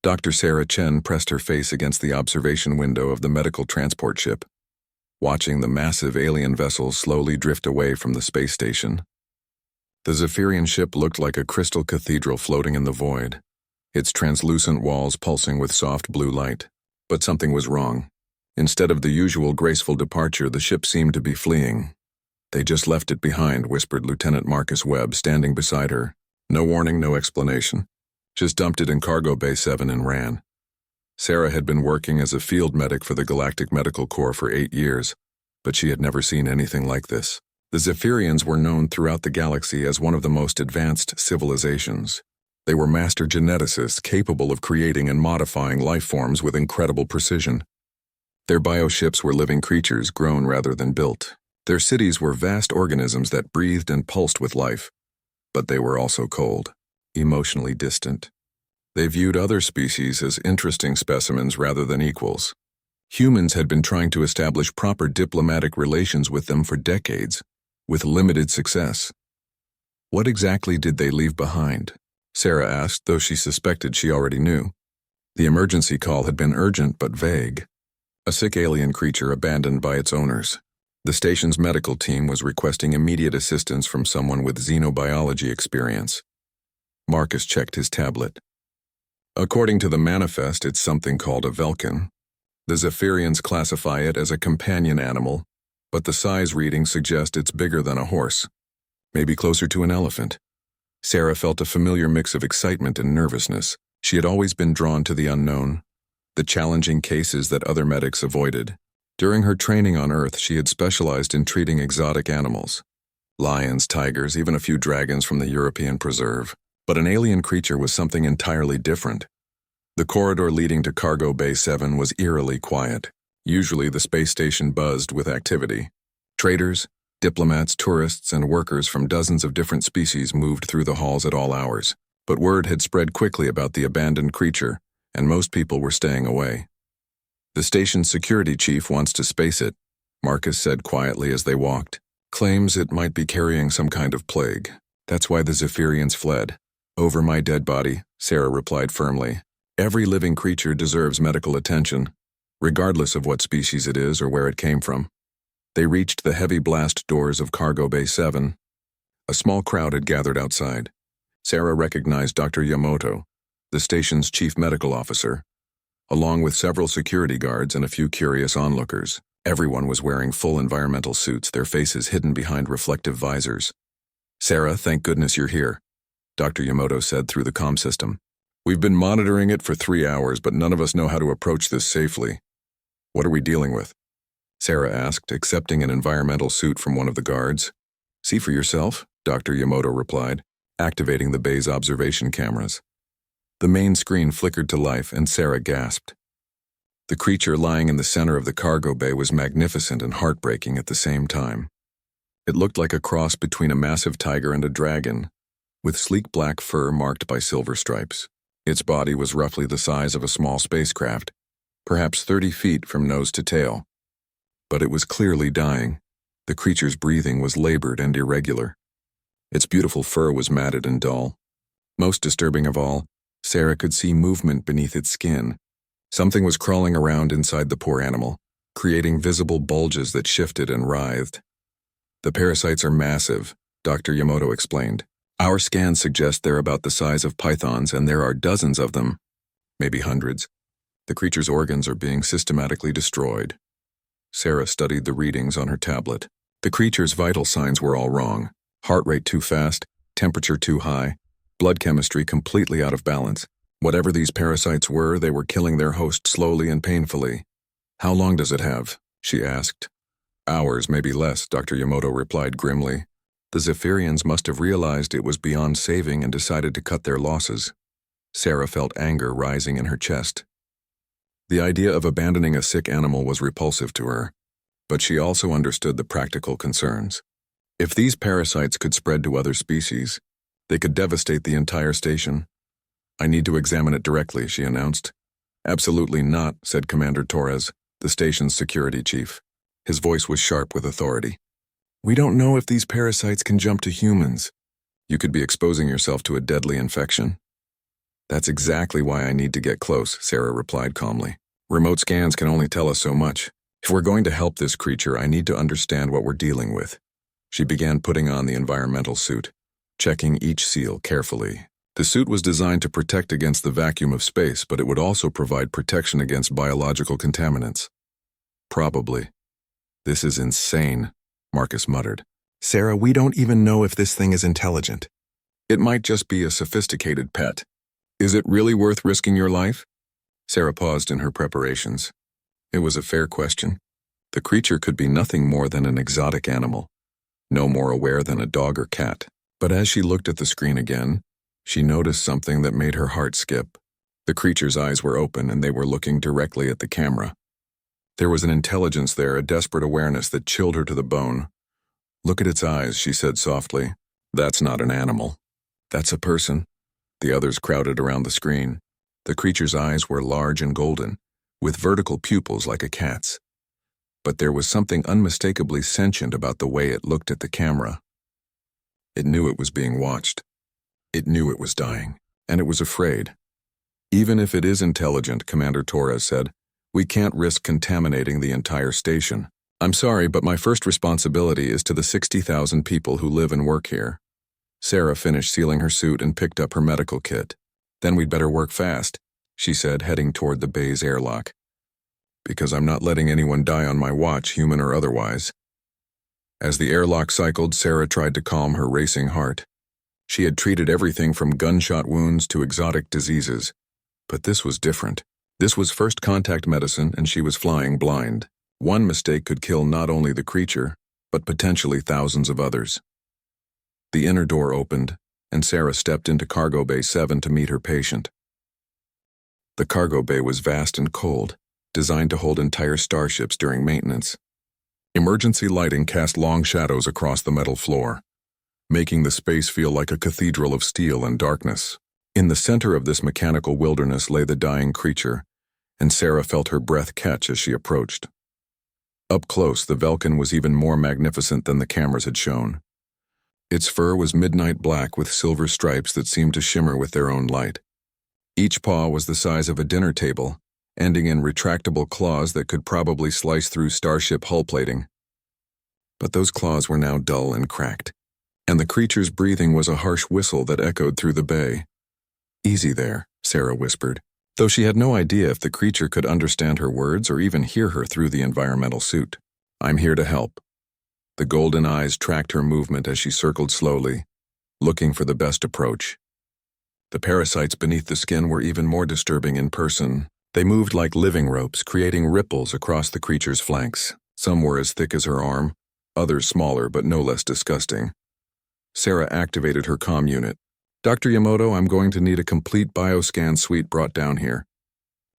Dr. Sarah Chen pressed her face against the observation window of the medical transport ship, watching the massive alien vessel slowly drift away from the space station. The Zephyrian ship looked like a crystal cathedral floating in the void, its translucent walls pulsing with soft blue light. But something was wrong. Instead of the usual graceful departure, the ship seemed to be fleeing. "They just left it behind," whispered Lieutenant Marcus Webb, standing beside her. "No warning, no explanation. Just dumped it in Cargo Bay 7 and ran." Sarah had been working as a field medic for the Galactic Medical Corps for 8 years, but she had never seen anything like this. The Zephyrians were known throughout the galaxy as one of the most advanced civilizations. They were master geneticists capable of creating and modifying life forms with incredible precision. Their bioships were living creatures grown rather than built. Their cities were vast organisms that breathed and pulsed with life, but they were also cold, emotionally distant. They viewed other species as interesting specimens rather than equals. Humans had been trying to establish proper diplomatic relations with them for decades, with limited success. What exactly did they leave behind? Sarah asked, though she suspected she already knew. The emergency call had been urgent but vague. A sick alien creature abandoned by its owners. The station's medical team was requesting immediate assistance from someone with xenobiology experience. Marcus checked his tablet. According to the manifest, it's something called a Velkin. The Zephyrians classify it as a companion animal, but the size readings suggest it's bigger than a horse, maybe closer to an elephant. Sarah felt a familiar mix of excitement and nervousness. She had always been drawn to the unknown, the challenging cases that other medics avoided. During her training on Earth, she had specialized in treating exotic animals. Lions, tigers, even a few dragons from the European preserve. But an alien creature was something entirely different. The corridor leading to Cargo Bay 7 was eerily quiet. Usually the space station buzzed with activity. Traders, diplomats, tourists, and workers from dozens of different species moved through the halls at all hours. But word had spread quickly about the abandoned creature, and most people were staying away. "The station's security chief wants to space it," Marcus said quietly as they walked. "Claims it might be carrying some kind of plague. That's why the Zephyrians fled." "Over my dead body," Sarah replied firmly. "Every living creature deserves medical attention, regardless of what species it is or where it came from." They reached the heavy blast doors of Cargo Bay 7. A small crowd had gathered outside. Sarah recognized Dr. Yamamoto, the station's chief medical officer, along with several security guards and a few curious onlookers. Everyone was wearing full environmental suits, their faces hidden behind reflective visors. "Sarah, thank goodness you're here," Dr. Yamamoto said through the comm system. "We've been monitoring it for 3 hours, but none of us know how to approach this safely. What are we dealing with?" Sarah asked, accepting an environmental suit from one of the guards. "See for yourself," Dr. Yamamoto replied, activating the bay's observation cameras. The main screen flickered to life, and Sarah gasped. The creature lying in the center of the cargo bay was magnificent and heartbreaking at the same time. It looked like a cross between a massive tiger and a dragon, with sleek black fur marked by silver stripes. Its body was roughly the size of a small spacecraft, perhaps 30 feet from nose to tail. But it was clearly dying. The creature's breathing was labored and irregular. Its beautiful fur was matted and dull. Most disturbing of all, Sarah could see movement beneath its skin. Something was crawling around inside the poor animal, creating visible bulges that shifted and writhed. "The parasites are massive," Dr. Yamamoto explained. "Our scans suggest they're about the size of pythons, and there are dozens of them, maybe hundreds. The creature's organs are being systematically destroyed." Sarah studied the readings on her tablet. The creature's vital signs were all wrong. Heart rate too fast, temperature too high, blood chemistry completely out of balance. Whatever these parasites were, they were killing their host slowly and painfully. "How long does it have?" she asked. "Hours, maybe less," Dr. Yamamoto replied grimly. The Zephyrians must have realized it was beyond saving and decided to cut their losses. Sarah felt anger rising in her chest. The idea of abandoning a sick animal was repulsive to her, but she also understood the practical concerns. If these parasites could spread to other species, they could devastate the entire station. "I need to examine it directly," she announced. "Absolutely not," said Commander Torres, the station's security chief. His voice was sharp with authority. "We don't know if these parasites can jump to humans. You could be exposing yourself to a deadly infection." That's exactly why I need to get close, Sarah replied calmly. Remote scans can only tell us so much. If we're going to help this creature, I need to understand what we're dealing with. She began putting on the environmental suit, checking each seal carefully. The suit was designed to protect against the vacuum of space, but it would also provide protection against biological contaminants. Probably. This is insane, Marcus muttered. Sarah, we don't even know if this thing is intelligent. It might just be a sophisticated pet. Is it really worth risking your life? Sarah paused in her preparations. It was a fair question. The creature could be nothing more than an exotic animal, no more aware than a dog or cat. But as she looked at the screen again, she noticed something that made her heart skip. The creature's eyes were open and they were looking directly at the camera. There was an intelligence there, a desperate awareness that chilled her to the bone. Look at its eyes, she said softly. That's not an animal. That's a person. The others crowded around the screen. The creature's eyes were large and golden, with vertical pupils like a cat's. But there was something unmistakably sentient about the way it looked at the camera. It knew it was being watched. It knew it was dying, and it was afraid. Even if it is intelligent, Commander Torres said, we can't risk contaminating the entire station. I'm sorry, but my first responsibility is to the 60,000 people who live and work here. Sarah finished sealing her suit and picked up her medical kit. Then we'd better work fast, she said, heading toward the bay's airlock. Because I'm not letting anyone die on my watch, human or otherwise. As the airlock cycled, Sarah tried to calm her racing heart. She had treated everything from gunshot wounds to exotic diseases. But this was different. This was first contact medicine, and she was flying blind. One mistake could kill not only the creature, but potentially thousands of others. The inner door opened, and Sarah stepped into Cargo Bay 7 to meet her patient. The cargo bay was vast and cold, designed to hold entire starships during maintenance. Emergency lighting cast long shadows across the metal floor, making the space feel like a cathedral of steel and darkness. In the center of this mechanical wilderness lay the dying creature, and Sarah felt her breath catch as she approached. Up close, the Velkin was even more magnificent than the cameras had shown. Its fur was midnight black with silver stripes that seemed to shimmer with their own light. Each paw was the size of a dinner table, ending in retractable claws that could probably slice through starship hull plating. But those claws were now dull and cracked, and the creature's breathing was a harsh whistle that echoed through the bay. Easy there, Sarah whispered, though she had no idea if the creature could understand her words or even hear her through the environmental suit. I'm here to help. The golden eyes tracked her movement as she circled slowly, looking for the best approach. The parasites beneath the skin were even more disturbing in person. They moved like living ropes, creating ripples across the creature's flanks. Some were as thick as her arm, others smaller but no less disgusting. Sarah activated her comm unit. Dr. Yamoto, I'm going to need a complete bioscan suite brought down here.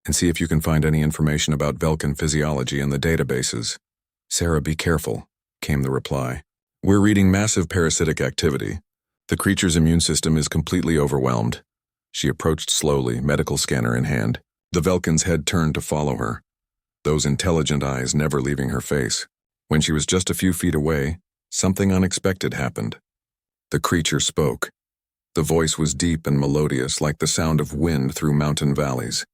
And see if you can find any information about Velkin physiology in the databases. Sarah, be careful, came the reply. We're reading massive parasitic activity. The creature's immune system is completely overwhelmed. She approached slowly, medical scanner in hand. The Velkin's head turned to follow her, those intelligent eyes never leaving her face. When she was just a few feet away, something unexpected happened. The creature spoke. The voice was deep and melodious, like the sound of wind through mountain valleys.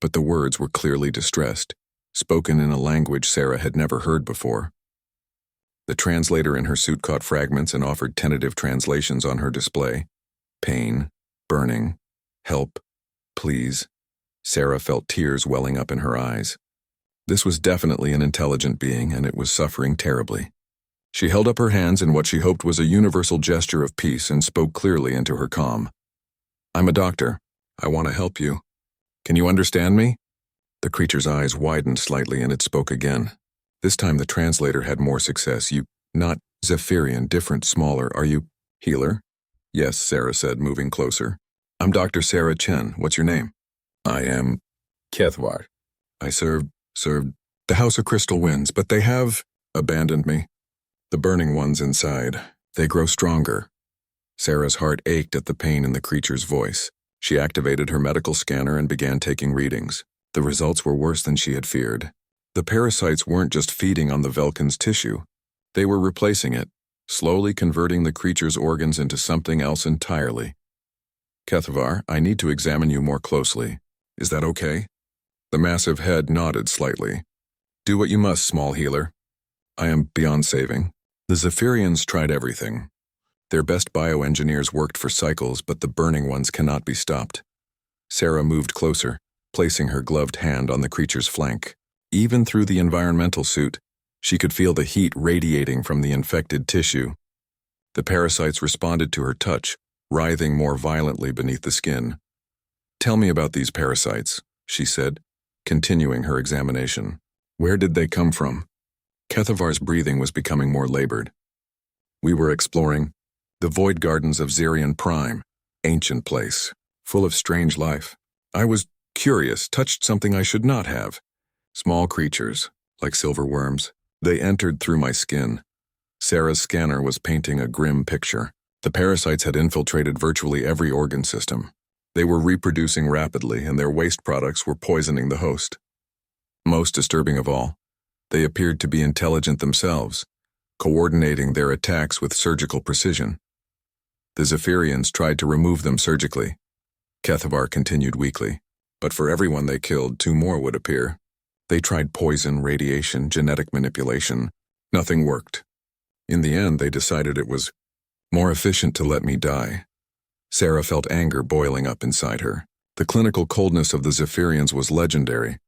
But the words were clearly distressed, spoken in a language Sarah had never heard before. The translator in her suit caught fragments and offered tentative translations on her display. Pain, burning, help, please. Sarah felt tears welling up in her eyes. This was definitely an intelligent being, and it was suffering terribly. She held up her hands in what she hoped was a universal gesture of peace and spoke clearly into her comm. I'm a doctor. I want to help you. Can you understand me? The creature's eyes widened slightly and it spoke again. This time the translator had more success. You, not Zephyrian, different, smaller. Are you healer? Yes, Sarah said, moving closer. I'm Dr. Sarah Chen. What's your name? I am Kethwar. I served the House of Crystal Winds, but they have abandoned me. The burning ones inside, they grow stronger. Sarah's heart ached at the pain in the creature's voice. She activated her medical scanner and began taking readings. The results were worse than she had feared. The parasites weren't just feeding on the Velkin's tissue. They were replacing it, slowly converting the creature's organs into something else entirely. Kethavar, I need to examine you more closely. Is that okay? The massive head nodded slightly. Do what you must, small healer. I am beyond saving. The Zephyrians tried everything. Their best bioengineers worked for cycles, but the burning ones cannot be stopped. Sarah moved closer, placing her gloved hand on the creature's flank. Even through the environmental suit, she could feel the heat radiating from the infected tissue. The parasites responded to her touch, writhing more violently beneath the skin. Tell me about these parasites, she said, continuing her examination. Where did they come from? Kethavar's breathing was becoming more labored. We were exploring the void gardens of Zirian Prime, ancient place, full of strange life. I was curious, touched something I should not have. Small creatures, like silver worms. They entered through my skin. Sarah's scanner was painting a grim picture. The parasites had infiltrated virtually every organ system. They were reproducing rapidly, and their waste products were poisoning the host. Most disturbing of all, they appeared to be intelligent themselves, coordinating their attacks with surgical precision. The Zephyrians tried to remove them surgically. Kethavar continued weakly. But for everyone they killed, 2 more would appear. They tried poison, radiation, genetic manipulation. Nothing worked. In the end, they decided it was more efficient to let me die. Sarah felt anger boiling up inside her. The clinical coldness of the Zephyrians was legendary,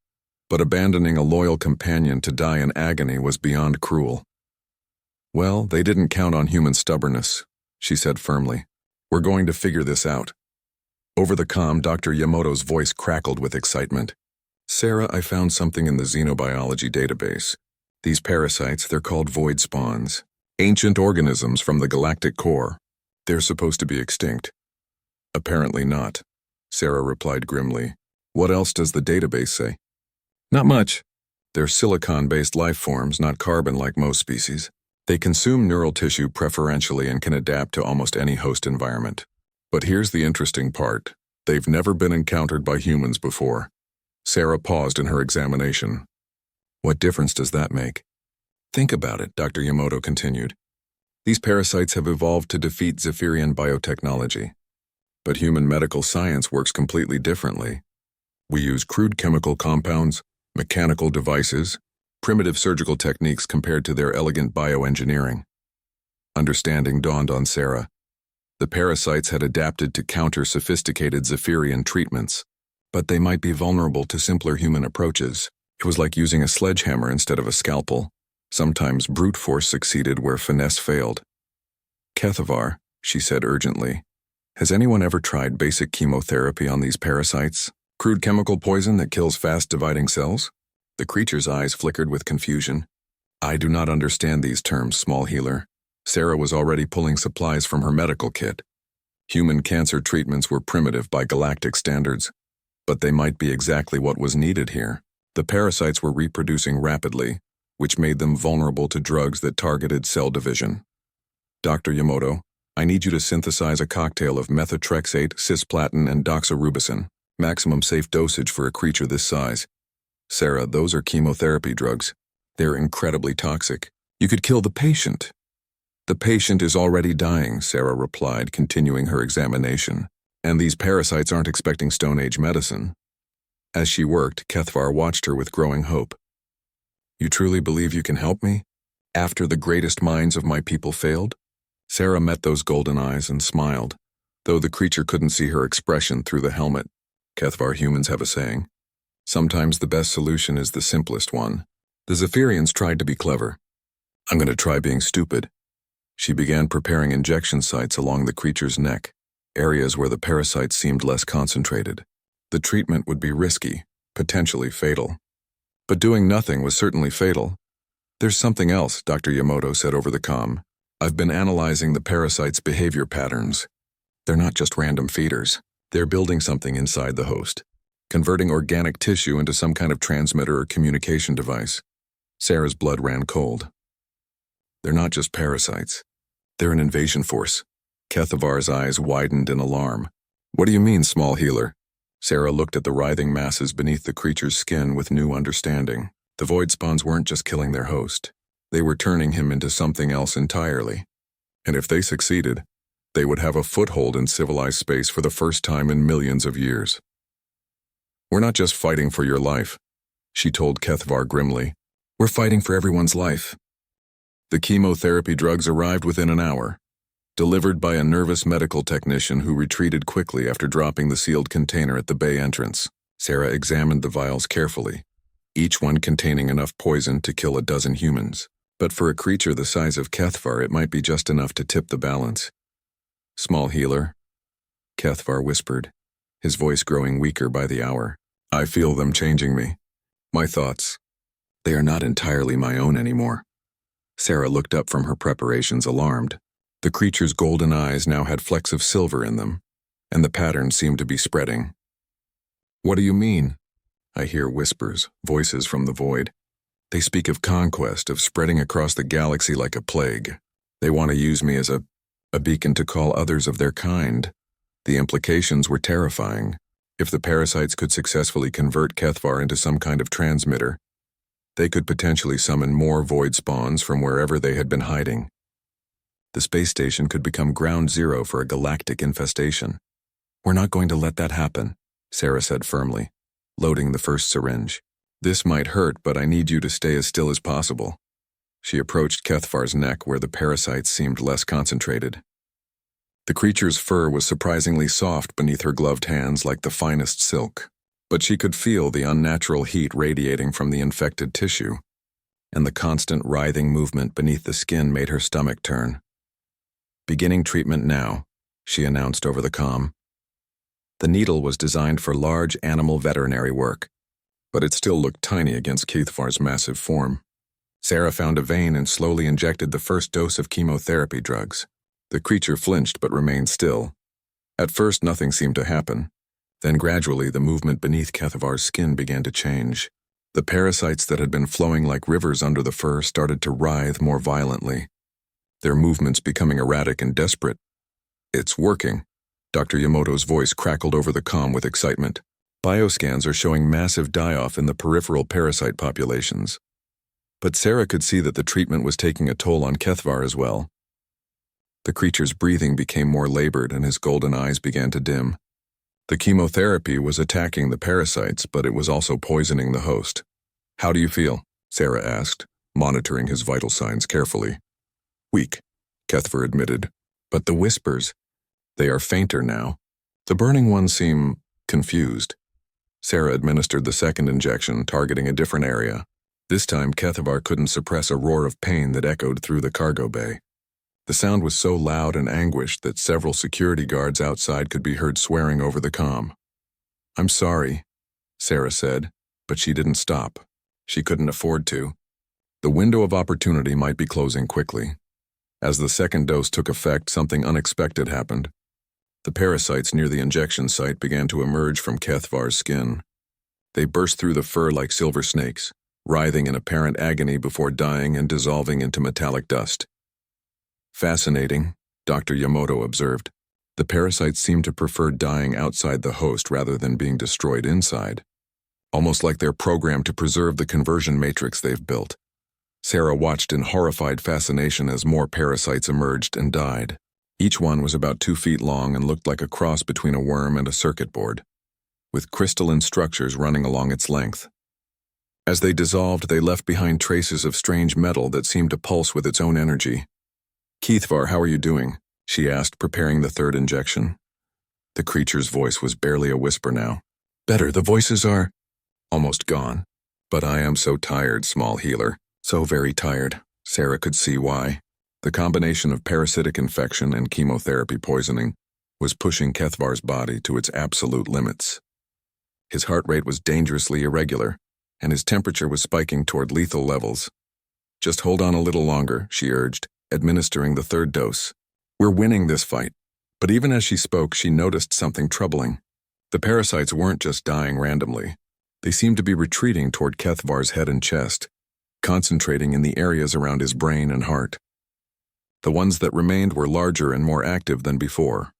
but abandoning a loyal companion to die in agony was beyond cruel. Well, they didn't count on human stubbornness, she said firmly. We're going to figure this out. Over the comm, Dr. Yamoto's voice crackled with excitement. Sarah, I found something in the xenobiology database. These parasites, they're called void spawns. Ancient organisms from the galactic core. They're supposed to be extinct. Apparently not, Sarah replied grimly. What else does the database say? Not much. They're silicon-based life forms, not carbon like most species. They consume neural tissue preferentially and can adapt to almost any host environment. But here's the interesting part. They've never been encountered by humans before. Sarah paused in her examination. What difference does that make? Think about it, Dr. Yamoto continued. These parasites have evolved to defeat Zephyrian biotechnology. But human medical science works completely differently. We use crude chemical compounds, mechanical devices, primitive surgical techniques compared to their elegant bioengineering. Understanding dawned on Sarah. The parasites had adapted to counter sophisticated Zephyrian treatments, but they might be vulnerable to simpler human approaches. It was like using a sledgehammer instead of a scalpel. Sometimes brute force succeeded where finesse failed. Kethavar, she said urgently, has anyone ever tried basic chemotherapy on these parasites? Crude chemical poison that kills fast-dividing cells? The creature's eyes flickered with confusion. I do not understand these terms, small healer. Sarah was already pulling supplies from her medical kit. Human cancer treatments were primitive by galactic standards, but they might be exactly what was needed here. The parasites were reproducing rapidly, which made them vulnerable to drugs that targeted cell division. Dr. Yamoto, I need you to synthesize a cocktail of methotrexate, cisplatin, and doxorubicin, maximum safe dosage for a creature this size. Sarah, those are chemotherapy drugs. They're incredibly toxic. You could kill the patient. The patient is already dying, Sarah replied, continuing her examination. And these parasites aren't expecting Stone Age medicine. As she worked, Kethavar watched her with growing hope. You truly believe you can help me? After the greatest minds of my people failed? Sarah met those golden eyes and smiled, though the creature couldn't see her expression through the helmet. Kethavar, humans have a saying. Sometimes the best solution is the simplest one. The Zephyrians tried to be clever. I'm going to try being stupid. She began preparing injection sites along the creature's neck, areas where the parasites seemed less concentrated. The treatment would be risky, potentially fatal. But doing nothing was certainly fatal. There's something else, Dr. Yamoto said over the comm. I've been analyzing the parasites' behavior patterns. They're not just random feeders. They're building something inside the host, converting organic tissue into some kind of transmitter or communication device. Sarah's blood ran cold. They're not just parasites. They're an invasion force. Kethavar's eyes widened in alarm. What do you mean, small healer? Sarah looked at the writhing masses beneath the creature's skin with new understanding. The void spawns weren't just killing their host. They were turning him into something else entirely. And if they succeeded, They would have a foothold in civilized space for the first time in millions of years. "We're not just fighting for your life," she told Kethvar grimly. "We're fighting for everyone's life." The chemotherapy drugs arrived within an hour, delivered by a nervous medical technician who retreated quickly after dropping the sealed container at the bay entrance. Sarah examined the vials carefully, each one containing enough poison to kill a dozen humans. But for a creature the size of Kethvar, it might be just enough to tip the balance. "Small healer," Kethvar whispered, his voice growing weaker by the hour. "I feel them changing me. My thoughts. They are not entirely my own anymore." Sarah looked up from her preparations, alarmed. The creature's golden eyes now had flecks of silver in them, and the pattern seemed to be spreading. "What do you mean?" I hear whispers, voices from the void. "They speak of conquest, of spreading across the galaxy like a plague. They want to use me as a beacon to call others of their kind." The implications were terrifying. If the parasites could successfully convert Kethvar into some kind of transmitter, they could potentially summon more void spawns from wherever they had been hiding. The space station could become ground zero for a galactic infestation. "We're not going to let that happen," Sarah said firmly, loading the first syringe. "This might hurt, but I need you to stay as still as possible." She approached Kethvar's neck where the parasites seemed less concentrated. The creature's fur was surprisingly soft beneath her gloved hands, like the finest silk. But she could feel the unnatural heat radiating from the infected tissue, and the constant writhing movement beneath the skin made her stomach turn. "Beginning treatment now," she announced over the comm. The needle was designed for large animal veterinary work, but it still looked tiny against Kethvar's massive form. Sarah found a vein and slowly injected the first dose of chemotherapy drugs. The creature flinched but remained still. At first nothing seemed to happen. Then gradually the movement beneath Kethvar's skin began to change. The parasites that had been flowing like rivers under the fur started to writhe more violently, their movements becoming erratic and desperate. "It's working." Dr. Yamoto's voice crackled over the comm with excitement. "Bioscans are showing massive die-off in the peripheral parasite populations." But Sarah could see that the treatment was taking a toll on Kethvar as well. The creature's breathing became more labored and his golden eyes began to dim. The chemotherapy was attacking the parasites, but it was also poisoning the host. "How do you feel?" Sarah asked, monitoring his vital signs carefully. "Weak," Kethvar admitted. "But the whispers, they are fainter now. The burning ones seem confused." Sarah administered the second injection, targeting a different area. This time, Kethvar couldn't suppress a roar of pain that echoed through the cargo bay. The sound was so loud and anguished that several security guards outside could be heard swearing over the comm. "I'm sorry," Sarah said, but she didn't stop. She couldn't afford to. The window of opportunity might be closing quickly. As the second dose took effect, something unexpected happened. The parasites near the injection site began to emerge from Kethvar's skin. They burst through the fur like silver snakes, writhing in apparent agony before dying and dissolving into metallic dust. "Fascinating," Dr. Yamoto observed. "The parasites seem to prefer dying outside the host rather than being destroyed inside. Almost like they're programmed to preserve the conversion matrix they've built." Sarah watched in horrified fascination as more parasites emerged and died. Each one was about 2 feet long and looked like a cross between a worm and a circuit board, with crystalline structures running along its length. As they dissolved, they left behind traces of strange metal that seemed to pulse with its own energy. "Kethvar, how are you doing?" she asked, preparing the third injection. The creature's voice was barely a whisper now. "Better, the voices are almost gone. But I am so tired, small healer. So very tired." Sarah could see why. The combination of parasitic infection and chemotherapy poisoning was pushing Kethvar's body to its absolute limits. His heart rate was dangerously irregular, and his temperature was spiking toward lethal levels. "Just hold on a little longer," she urged, administering the third dose. "We're winning this fight." But even as she spoke, she noticed something troubling. The parasites weren't just dying randomly. They seemed to be retreating toward Kethvar's head and chest, concentrating in the areas around his brain and heart. The ones that remained were larger and more active than before.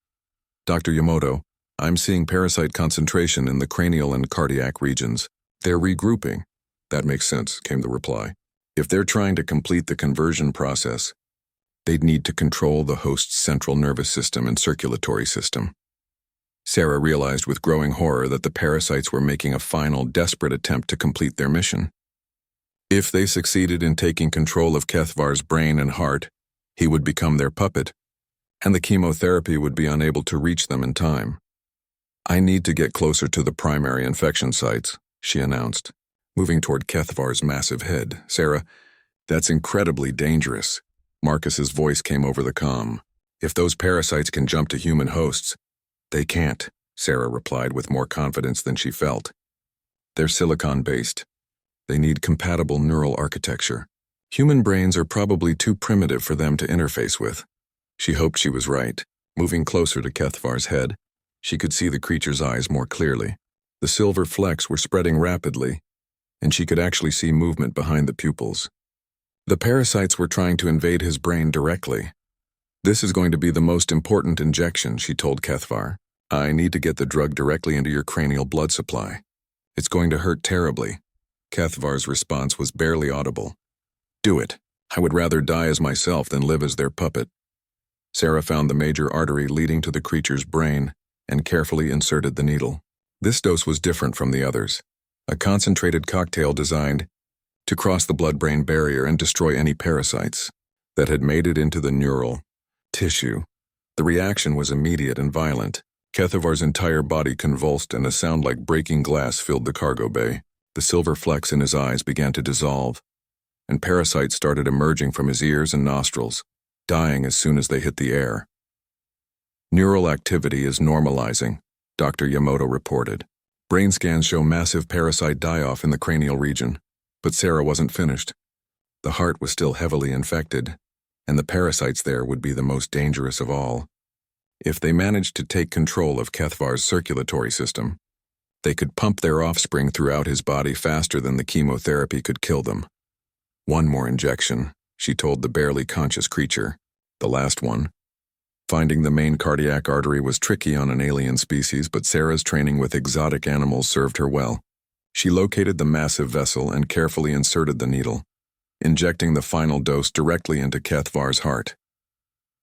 "Dr. Yamoto, I'm seeing parasite concentration in the cranial and cardiac regions. They're regrouping." "That makes sense," came the reply. "If they're trying to complete the conversion process, They'd need to control the host's central nervous system and circulatory system. Sarah realized with growing horror that the parasites were making a final, desperate attempt to complete their mission. If they succeeded in taking control of Kethvar's brain and heart, he would become their puppet, and the chemotherapy would be unable to reach them in time. "I need to get closer to the primary infection sites," she announced, moving toward Kethvar's massive head. "Sarah, that's incredibly dangerous." Marcus's voice came over the comm. "If those parasites can jump to human hosts—" "They can't," Sarah replied with more confidence than she felt. "They're silicon-based. They need compatible neural architecture. Human brains are probably too primitive for them to interface with." She hoped she was right. Moving closer to Kethvar's head, she could see the creature's eyes more clearly. The silver flecks were spreading rapidly, and she could actually see movement behind the pupils. The parasites were trying to invade his brain directly. "This is going to be the most important injection," she told Kethvar. "I need to get the drug directly into your cranial blood supply. It's going to hurt terribly." Kethvar's response was barely audible. "Do it. I would rather die as myself than live as their puppet." Sarah found the major artery leading to the creature's brain and carefully inserted the needle. This dose was different from the others, a concentrated cocktail designed to cross the blood-brain barrier and destroy any parasites that had made it into the neural tissue. The reaction was immediate and violent. Kethvar's entire body convulsed and a sound like breaking glass filled the cargo bay. The silver flecks in his eyes began to dissolve, and parasites started emerging from his ears and nostrils, dying as soon as they hit the air. "Neural activity is normalizing," Dr. Yamato reported. "Brain scans show massive parasite die-off in the cranial region." But Sarah wasn't finished. The heart was still heavily infected, and the parasites there would be the most dangerous of all. If they managed to take control of Kethvar's circulatory system, they could pump their offspring throughout his body faster than the chemotherapy could kill them. "One more injection," she told the barely conscious creature. "The last one." Finding the main cardiac artery was tricky on an alien species, but Sarah's training with exotic animals served her well. She located the massive vessel and carefully inserted the needle, injecting the final dose directly into Kethvar's heart.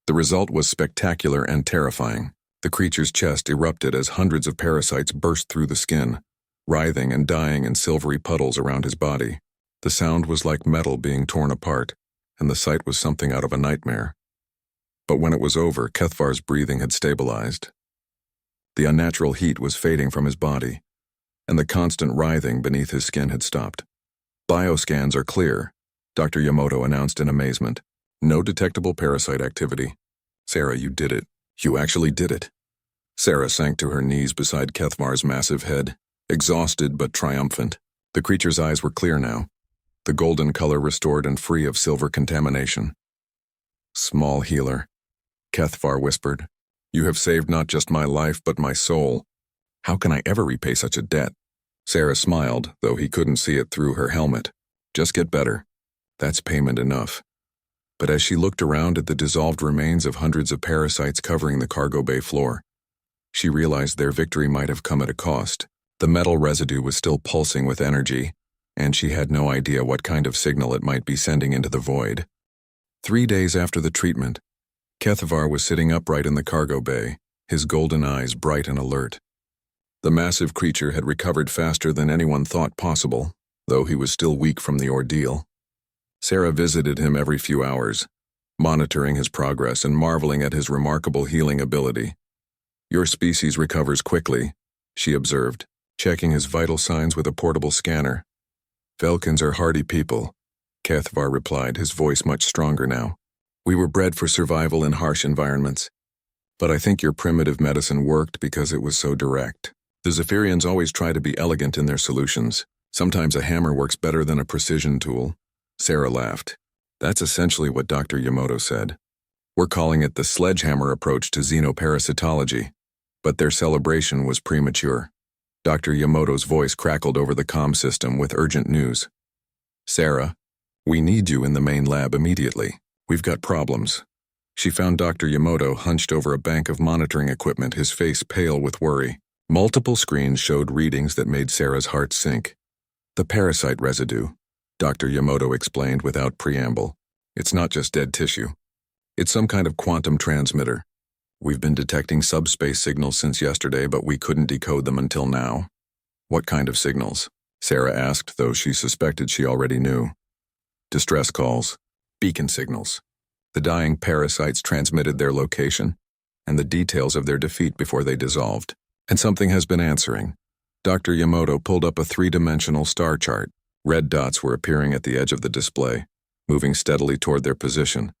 The result was spectacular and terrifying. The creature's chest erupted as hundreds of parasites burst through the skin, writhing and dying in silvery puddles around his body. The sound was like metal being torn apart, and the sight was something out of a nightmare. But when it was over, Kethvar's breathing had stabilized. The unnatural heat was fading from his body, and the constant writhing beneath his skin had stopped. "Bioscans are clear," Dr. Yamato announced in amazement. "No detectable parasite activity." "Sarah, you did it. You actually did it." Sarah sank to her knees beside Kethvar's massive head, exhausted but triumphant. The creature's eyes were clear now, the golden color restored and free of silver contamination. "Small healer," Kethvar whispered. "You have saved not just my life but my soul. How can I ever repay such a debt?" Sarah smiled, though he couldn't see it through her helmet. "Just get better. That's payment enough." But as she looked around at the dissolved remains of hundreds of parasites covering the cargo bay floor, she realized their victory might have come at a cost. The metal residue was still pulsing with energy, and she had no idea what kind of signal it might be sending into the void. 3 days after the treatment, Kethvar was sitting upright in the cargo bay, his golden eyes bright and alert. The massive creature had recovered faster than anyone thought possible, though he was still weak from the ordeal. Sarah visited him every few hours, monitoring his progress and marveling at his remarkable healing ability. "Your species recovers quickly," she observed, checking his vital signs with a portable scanner. "Velkins are hardy people," Kethvar replied, his voice much stronger now. "We were bred for survival in harsh environments. But I think your primitive medicine worked because it was so direct. The Zephyrians always try to be elegant in their solutions. Sometimes a hammer works better than a precision tool." Sarah laughed. "That's essentially what Dr. Yamato said. We're calling it the sledgehammer approach to xenoparasitology." But their celebration was premature. Dr. Yamamoto's voice crackled over the comm system with urgent news. "Sarah, we need you in the main lab immediately. We've got problems." She found Dr. Yamamoto hunched over a bank of monitoring equipment, his face pale with worry. Multiple screens showed readings that made Sarah's heart sink. "The parasite residue," Dr. Yamamoto explained without preamble. "It's not just dead tissue. It's some kind of quantum transmitter. We've been detecting subspace signals since yesterday, but we couldn't decode them until now. What kind of signals? Sarah asked, though she suspected she already knew. Distress calls, beacon signals. The dying parasites transmitted their location and the details of their defeat before they dissolved. And something has been answering. Dr. Yamamoto pulled up a three-dimensional star chart. Red dots were appearing at the edge of the display, moving steadily toward their position.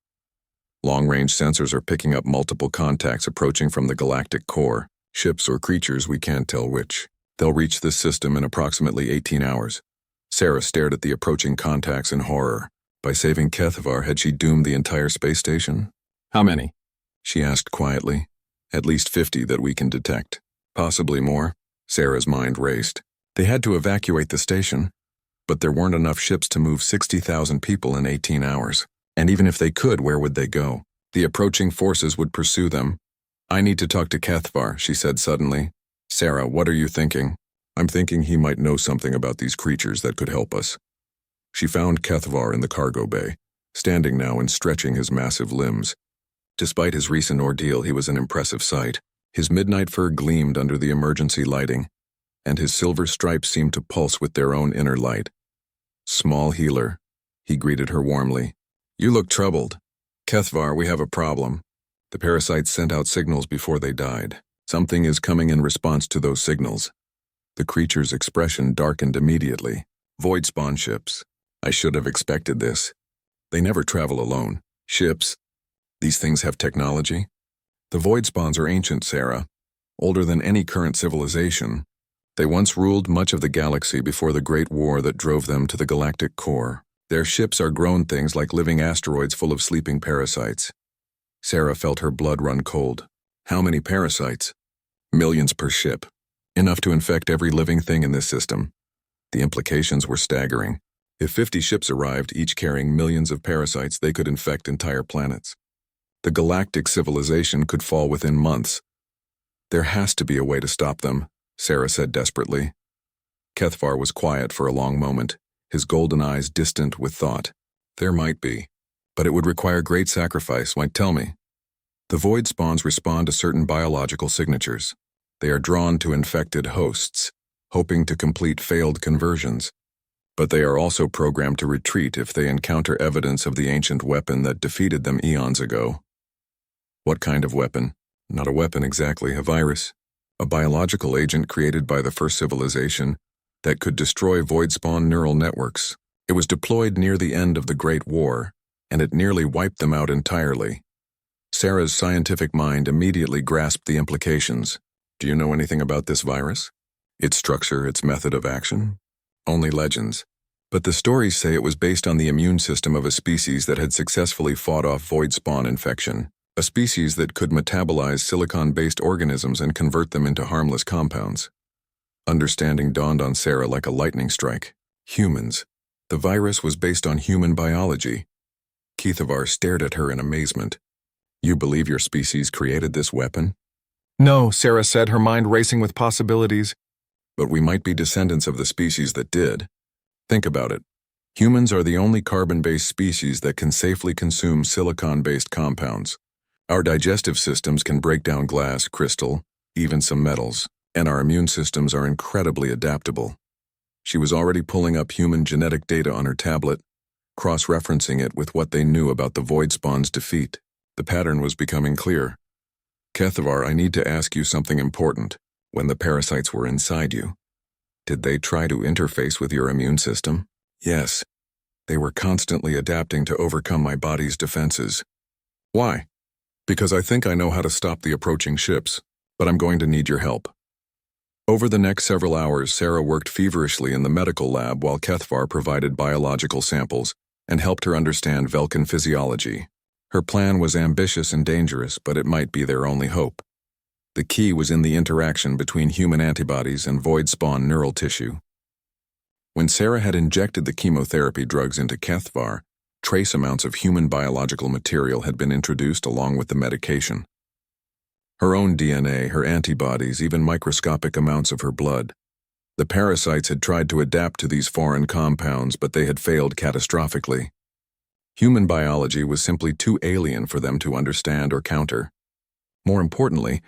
Long-range sensors are picking up multiple contacts approaching from the galactic core, ships or creatures, we can't tell which. They'll reach this system in approximately 18 hours. Sarah stared at the approaching contacts in horror. By saving Kethvar, had she doomed the entire space station? How many? She asked quietly. At least 50 that we can detect. Possibly more. Sarah's mind raced. They had to evacuate the station, but there weren't enough ships to move 60,000 people in 18 hours. And even if they could, where would they go? The approaching forces would pursue them. I need to talk to Kethvar, she said suddenly. Sarah, what are you thinking? I'm thinking he might know something about these creatures that could help us. She found Kethvar in the cargo bay, standing now and stretching his massive limbs. Despite his recent ordeal, he was an impressive sight. His midnight fur gleamed under the emergency lighting, and his silver stripes seemed to pulse with their own inner light. Small healer, he greeted her warmly. You look troubled. Kethvar, we have a problem. The parasites sent out signals before they died. Something is coming in response to those signals. The creature's expression darkened immediately. Void spawn ships. I should have expected this. They never travel alone. Ships. These things have technology. The void spawns are ancient, Sarah. Older than any current civilization. They once ruled much of the galaxy before the Great War that drove them to the galactic core. Their ships are grown things like living asteroids full of sleeping parasites. Sarah felt her blood run cold. How many parasites? Millions per ship. Enough to infect every living thing in this system. The implications were staggering. If 50 ships arrived, each carrying millions of parasites, they could infect entire planets. The galactic civilization could fall within months. There has to be a way to stop them, Sarah said desperately. Kethvar was quiet for a long moment, his golden eyes distant with thought. There might be, but it would require great sacrifice. Why, tell me. The void spawns respond to certain biological signatures. They are drawn to infected hosts, hoping to complete failed conversions. But they are also programmed to retreat if they encounter evidence of the ancient weapon that defeated them eons ago. What kind of weapon? Not a weapon exactly, a virus. A biological agent created by the first civilization that could destroy void spawn neural networks. It was deployed near the end of the Great War, and it nearly wiped them out entirely. Sarah's scientific mind immediately grasped the implications. Do you know anything about this virus? Its structure, its method of action? Only legends. But the stories say it was based on the immune system of a species that had successfully fought off void spawn infection. A species that could metabolize silicon-based organisms and convert them into harmless compounds. Understanding dawned on Sarah like a lightning strike. Humans. The virus was based on human biology. Kethvar stared at her in amazement. You believe your species created this weapon? No, Sarah said, her mind racing with possibilities. But we might be descendants of the species that did. Think about it. Humans are the only carbon-based species that can safely consume silicon-based compounds. Our digestive systems can break down glass, crystal, even some metals, and our immune systems are incredibly adaptable. She was already pulling up human genetic data on her tablet, cross-referencing it with what they knew about the void spawn's defeat. The pattern was becoming clear. Kethvar, I need to ask you something important. When the parasites were inside you, did they try to interface with your immune system? Yes. They were constantly adapting to overcome my body's defenses. Why? Because I think I know how to stop the approaching ships, but I'm going to need your help. Over the next several hours, Sarah worked feverishly in the medical lab while Kethvar provided biological samples and helped her understand Velkan physiology. Her plan was ambitious and dangerous, but it might be their only hope. The key was in the interaction between human antibodies and void spawn neural tissue. When Sarah had injected the chemotherapy drugs into Kethvar, trace amounts of human biological material had been introduced along with the medication. Her own DNA, her antibodies, even microscopic amounts of her blood. The parasites had tried to adapt to these foreign compounds, but they had failed catastrophically. Human biology was simply too alien for them to understand or counter. More importantly,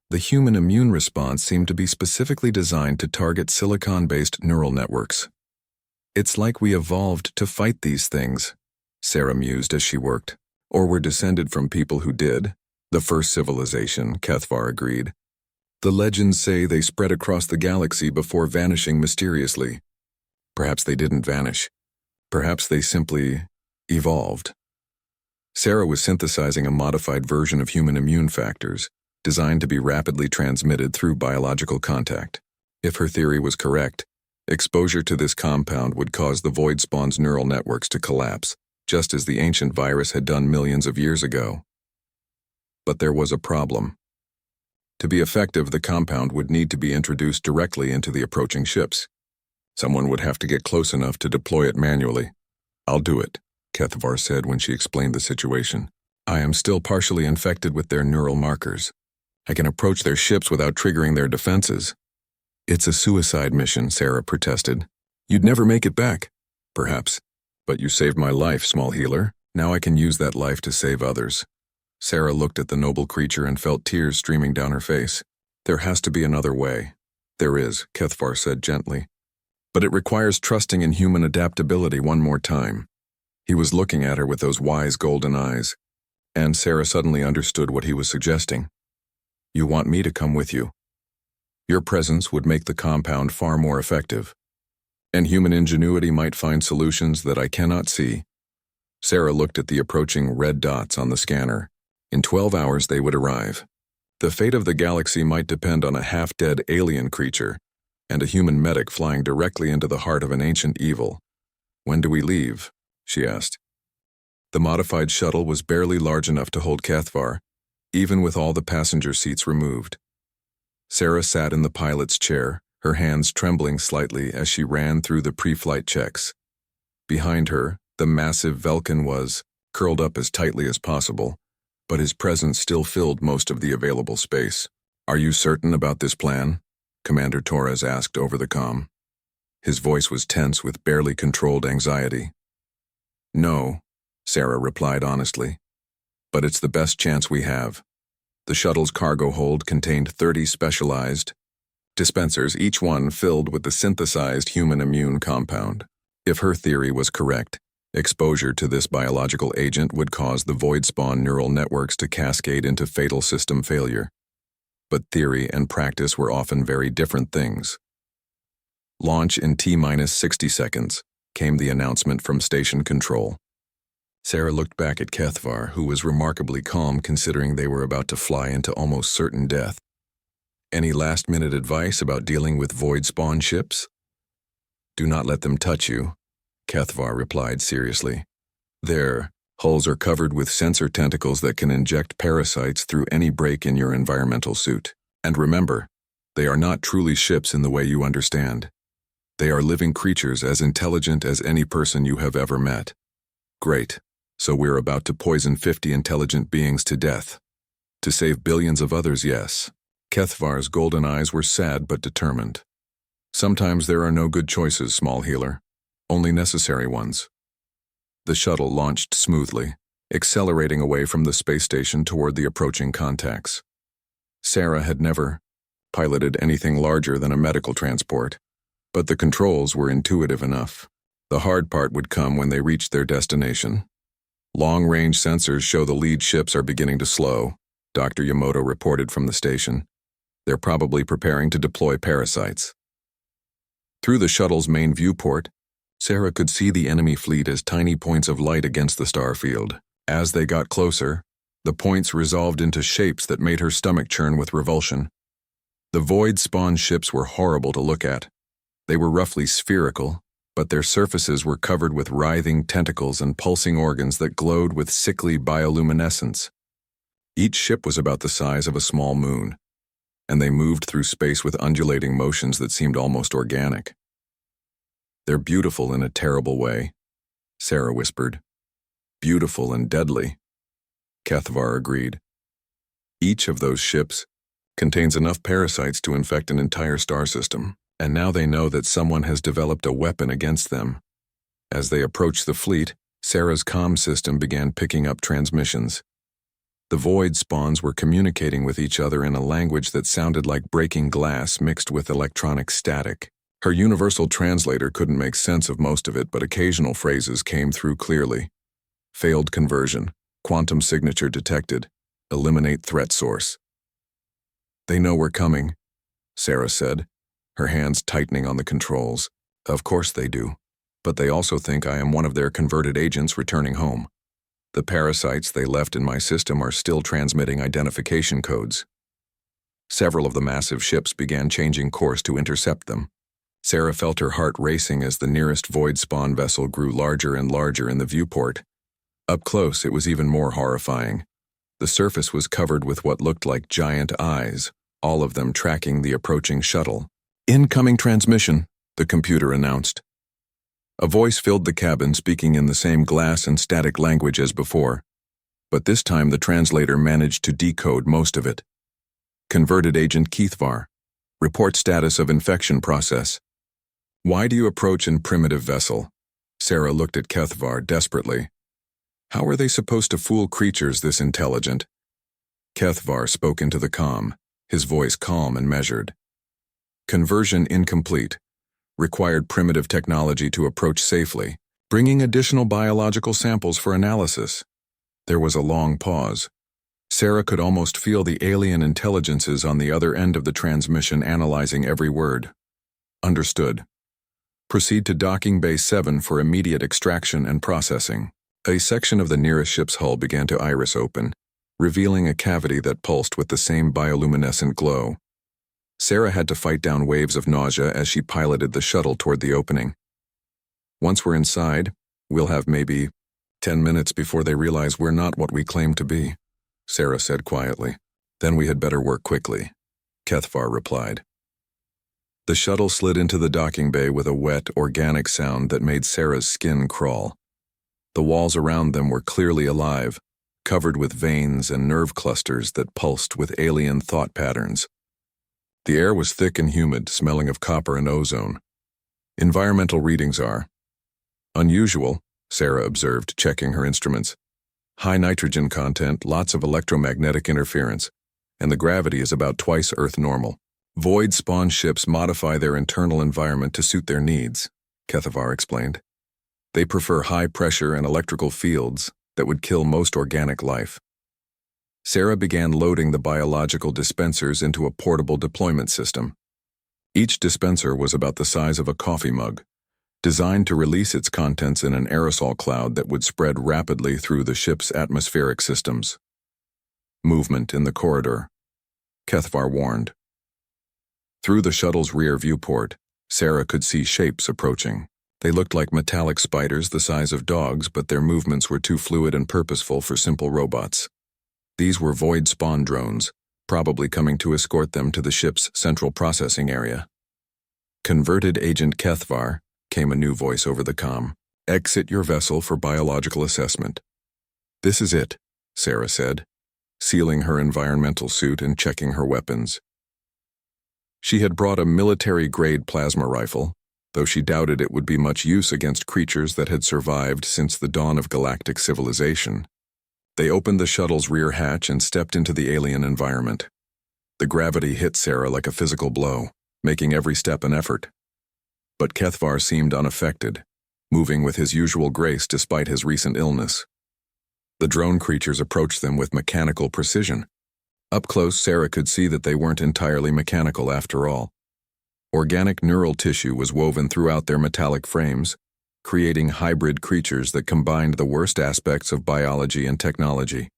the human immune response seemed to be specifically designed to target silicon-based neural networks. It's like we evolved to fight these things, Sarah mused as she worked. Or were descended from people who did. The first civilization, Kethvar agreed. The legends say they spread across the galaxy before vanishing mysteriously. Perhaps they didn't vanish. Perhaps they simply evolved. Sarah was synthesizing a modified version of human immune factors, designed to be rapidly transmitted through biological contact. If her theory was correct, exposure to this compound would cause the void spawn's neural networks to collapse, just as the ancient virus had done millions of years ago. But there was a problem. To be effective, the compound would need to be introduced directly into the approaching ships. Someone would have to get close enough to deploy it manually. "I'll do it," Kethvar said when she explained the situation. "I am still partially infected with their neural markers. I can approach their ships without triggering their defenses." "It's a suicide mission," Sarah protested. "You'd never make it back." "Perhaps. But you saved my life, small healer. Now I can use that life to save others." Sarah looked at the noble creature and felt tears streaming down her face. "There has to be another way." "There is," Kethvar said gently. "But it requires trusting in human adaptability one more time." He was looking at her with those wise golden eyes, and Sarah suddenly understood what he was suggesting. "You want me to come with you? Your presence would make the compound far more effective. And human ingenuity might find solutions that I cannot see." Sarah looked at the approaching red dots on the scanner. In 12 hours they would arrive. The fate of the galaxy might depend on a half-dead alien creature and a human medic flying directly into the heart of an ancient evil. "When do we leave?" she asked. The modified shuttle was barely large enough to hold Kethvar, even with all the passenger seats removed. Sarah sat in the pilot's chair, her hands trembling slightly as she ran through the pre-flight checks. Behind her, the massive Velkin was, curled up as tightly as possible, but his presence still filled most of the available space. "Are you certain about this plan?" Commander Torres asked over the comm. His voice was tense with barely controlled anxiety. "No," Sarah replied honestly. "But it's the best chance we have." The shuttle's cargo hold contained 30 specialized dispensers, each one filled with the synthesized human immune compound. If her theory was correct, exposure to this biological agent would cause the void spawn neural networks to cascade into fatal system failure. But theory and practice were often very different things. "Launch in T-minus 60 seconds, came the announcement from station control. Sarah looked back at Kethvar, who was remarkably calm considering they were about to fly into almost certain death. "Any last-minute advice about dealing with void spawn ships?" "Do not let them touch you," Kethvar replied seriously. "Their hulls are covered with sensor tentacles that can inject parasites through any break in your environmental suit. And remember, they are not truly ships in the way you understand. They are living creatures as intelligent as any person you have ever met." "Great. So we're about to poison 50 intelligent beings to death. To save billions of others, yes." Kethvar's golden eyes were sad but determined. "Sometimes there are no good choices, small healer. Only necessary ones." The shuttle launched smoothly, accelerating away from the space station toward the approaching contacts. Sarah had never piloted anything larger than a medical transport, but the controls were intuitive enough. The hard part would come when they reached their destination. "Long-range sensors show the lead ships are beginning to slow," Dr. Yamoto reported from the station. "They're probably preparing to deploy parasites." Through the shuttle's main viewport, Sarah could see the enemy fleet as tiny points of light against the star field. As they got closer, the points resolved into shapes that made her stomach churn with revulsion. The void spawn ships were horrible to look at. They were roughly spherical, but their surfaces were covered with writhing tentacles and pulsing organs that glowed with sickly bioluminescence. Each ship was about the size of a small moon, and they moved through space with undulating motions that seemed almost organic. "They're beautiful in a terrible way," Sarah whispered. "Beautiful and deadly," Kethvar agreed. "Each of those ships contains enough parasites to infect an entire star system, and now they know that someone has developed a weapon against them." As they approached the fleet, Sarah's comm system began picking up transmissions. The void spawns were communicating with each other in a language that sounded like breaking glass mixed with electronic static. Her universal translator couldn't make sense of most of it, but occasional phrases came through clearly. Failed conversion, quantum signature detected, eliminate threat source. They know we're coming, Sarah said, her hands tightening on the controls. Of course they do, but they also think I am one of their converted agents returning home. The parasites they left in my system are still transmitting identification codes. Several of the massive ships began changing course to intercept them. Sarah felt her heart racing as the nearest void spawn vessel grew larger and larger in the viewport. Up close, it was even more horrifying. The surface was covered with what looked like giant eyes, all of them tracking the approaching shuttle. Incoming transmission, the computer announced. A voice filled the cabin, speaking in the same glass and static language as before, but this time the translator managed to decode most of it. Converted Agent Keithvar. Report status of infection process. Why do you approach in primitive vessel? Sarah looked at Keithvar desperately. How are they supposed to fool creatures this intelligent? Keithvar spoke into the comm, his voice calm and measured. Conversion incomplete. Required primitive technology to approach safely, bringing additional biological samples for analysis. There was a long pause. Sarah could almost feel the alien intelligences on the other end of the transmission analyzing every word. Understood. Proceed to Docking Bay 7 for immediate extraction and processing. A section of the nearest ship's hull began to iris open, revealing a cavity that pulsed with the same bioluminescent glow. Sarah had to fight down waves of nausea as she piloted the shuttle toward the opening. Once we're inside, we'll have maybe 10 minutes before they realize we're not what we claim to be, Sarah said quietly. Then we had better work quickly, Keithvar replied. The shuttle slid into the docking bay with a wet, organic sound that made Sarah's skin crawl. The walls around them were clearly alive, covered with veins and nerve clusters that pulsed with alien thought patterns. The air was thick and humid, smelling of copper and ozone. Environmental readings are unusual, Sarah observed, checking her instruments. High nitrogen content, lots of electromagnetic interference, and the gravity is about twice Earth normal. Void spawn ships modify their internal environment to suit their needs, Keithvar explained. They prefer high pressure and electrical fields that would kill most organic life. Sarah began loading the biological dispensers into a portable deployment system. Each dispenser was about the size of a coffee mug, designed to release its contents in an aerosol cloud that would spread rapidly through the ship's atmospheric systems. Movement in the corridor, Keithvar warned. Through the shuttle's rear viewport, Sarah could see shapes approaching. They looked like metallic spiders the size of dogs, but their movements were too fluid and purposeful for simple robots. These were void spawn drones, probably coming to escort them to the ship's central processing area. Converted Agent Keithvar, came a new voice over the comm. Exit your vessel for biological assessment. This is it, Sarah said, sealing her environmental suit and checking her weapons. She had brought a military-grade plasma rifle, though she doubted it would be much use against creatures that had survived since the dawn of galactic civilization. They opened the shuttle's rear hatch and stepped into the alien environment. The gravity hit Sarah like a physical blow, making every step an effort. But Keithvar seemed unaffected, moving with his usual grace despite his recent illness. The drone creatures approached them with mechanical precision. Up close, Sarah could see that they weren't entirely mechanical after all. Organic neural tissue was woven throughout their metallic frames, creating hybrid creatures that combined the worst aspects of biology and technology.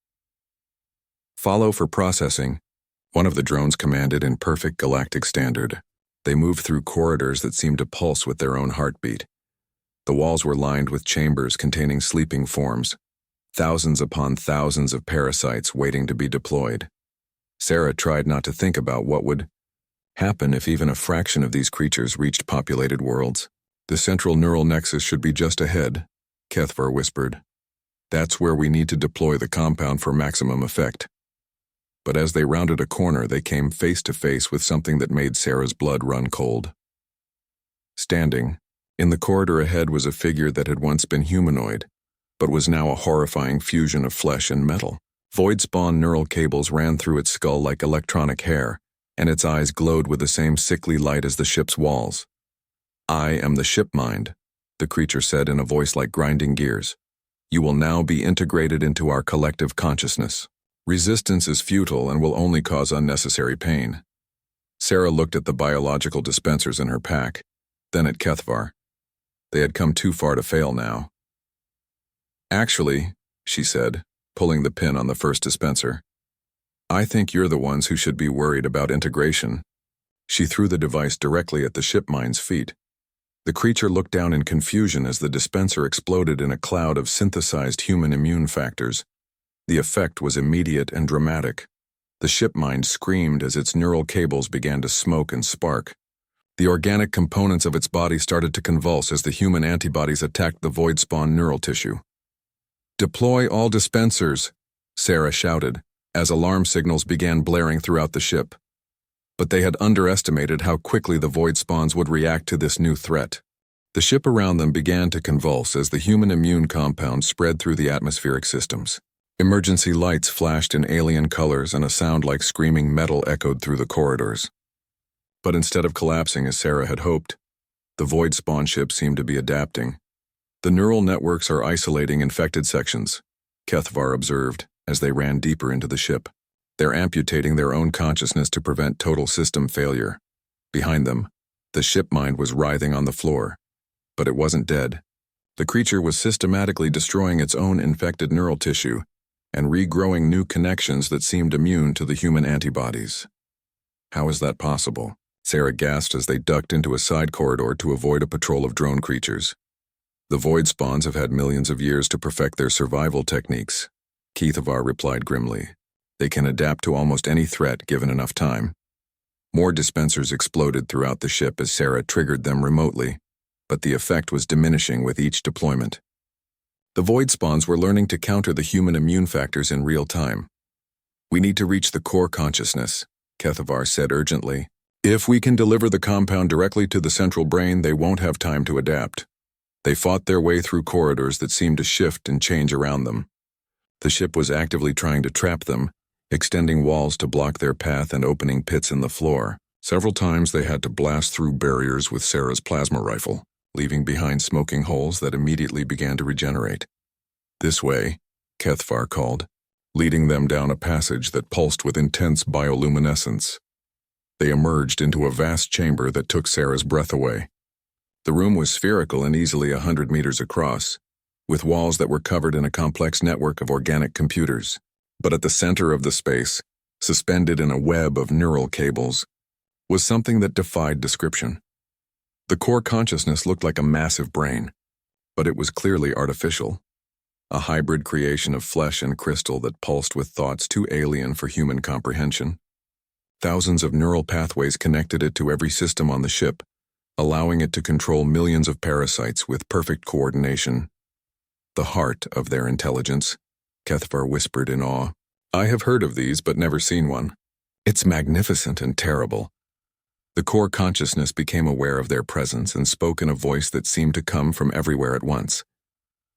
Follow for processing, one of the drones commanded in perfect galactic standard. They moved through corridors that seemed to pulse with their own heartbeat. The walls were lined with chambers containing sleeping forms, thousands upon thousands of parasites waiting to be deployed. Sarah tried not to think about what would happen if even a fraction of these creatures reached populated worlds. The central neural nexus should be just ahead, Keithvar whispered. That's where we need to deploy the compound for maximum effect. But as they rounded a corner, they came face to face with something that made Sarah's blood run cold. Standing, in the corridor ahead was a figure that had once been humanoid, but was now a horrifying fusion of flesh and metal. Void-spawn neural cables ran through its skull like electronic hair, and its eyes glowed with the same sickly light as the ship's walls. "I am the ship mind," the creature said in a voice like grinding gears. "You will now be integrated into our collective consciousness. Resistance is futile and will only cause unnecessary pain." Sarah looked at the biological dispensers in her pack, then at Kethvar. They had come too far to fail now. "Actually," she said, pulling the pin on the first dispenser, "I think you're the ones who should be worried about integration." She threw the device directly at the shipmind's feet. The creature looked down in confusion as the dispenser exploded in a cloud of synthesized human immune factors. The effect was immediate and dramatic. The shipmind screamed as its neural cables began to smoke and spark. The organic components of its body started to convulse as the human antibodies attacked the void-spawn neural tissue. "Deploy all dispensers," Sarah shouted, as alarm signals began blaring throughout the ship. But they had underestimated how quickly the void spawns would react to this new threat. The ship around them began to convulse as the human immune compound spread through the atmospheric systems. Emergency lights flashed in alien colors and a sound like screaming metal echoed through the corridors. But instead of collapsing as Sarah had hoped, the void spawn ship seemed to be adapting. "The neural networks are isolating infected sections," Kethvar observed as they ran deeper into the ship. "They're amputating their own consciousness to prevent total system failure." Behind them, the ship mind was writhing on the floor. But it wasn't dead. The creature was systematically destroying its own infected neural tissue and regrowing new connections that seemed immune to the human antibodies. "How is that possible?" Sarah gasped as they ducked into a side corridor to avoid a patrol of drone creatures. "The void spawns have had millions of years to perfect their survival techniques," Kethvar replied grimly. "They can adapt to almost any threat given enough time." More dispensers exploded throughout the ship as Sarah triggered them remotely, but the effect was diminishing with each deployment. The void spawns were learning to counter the human immune factors in real time. "We need to reach the core consciousness," Kethvar said urgently. "If we can deliver the compound directly to the central brain, they won't have time to adapt." They fought their way through corridors that seemed to shift and change around them. The ship was actively trying to trap them, extending walls to block their path and opening pits in the floor. Several times they had to blast through barriers with Sarah's plasma rifle, leaving behind smoking holes that immediately began to regenerate. "This way," Kethvar called, leading them down a passage that pulsed with intense bioluminescence. They emerged into a vast chamber that took Sarah's breath away. The room was spherical and easily 100 meters across, with walls that were covered in a complex network of organic computers. But at the center of the space, suspended in a web of neural cables, was something that defied description. The core consciousness looked like a massive brain, but it was clearly artificial, a hybrid creation of flesh and crystal that pulsed with thoughts too alien for human comprehension. Thousands of neural pathways connected it to every system on the ship, allowing it to control millions of parasites with perfect coordination. "The heart of their intelligence," Kethvar whispered in awe. "I have heard of these but never seen one. It's magnificent and terrible." The core consciousness became aware of their presence and spoke in a voice that seemed to come from everywhere at once.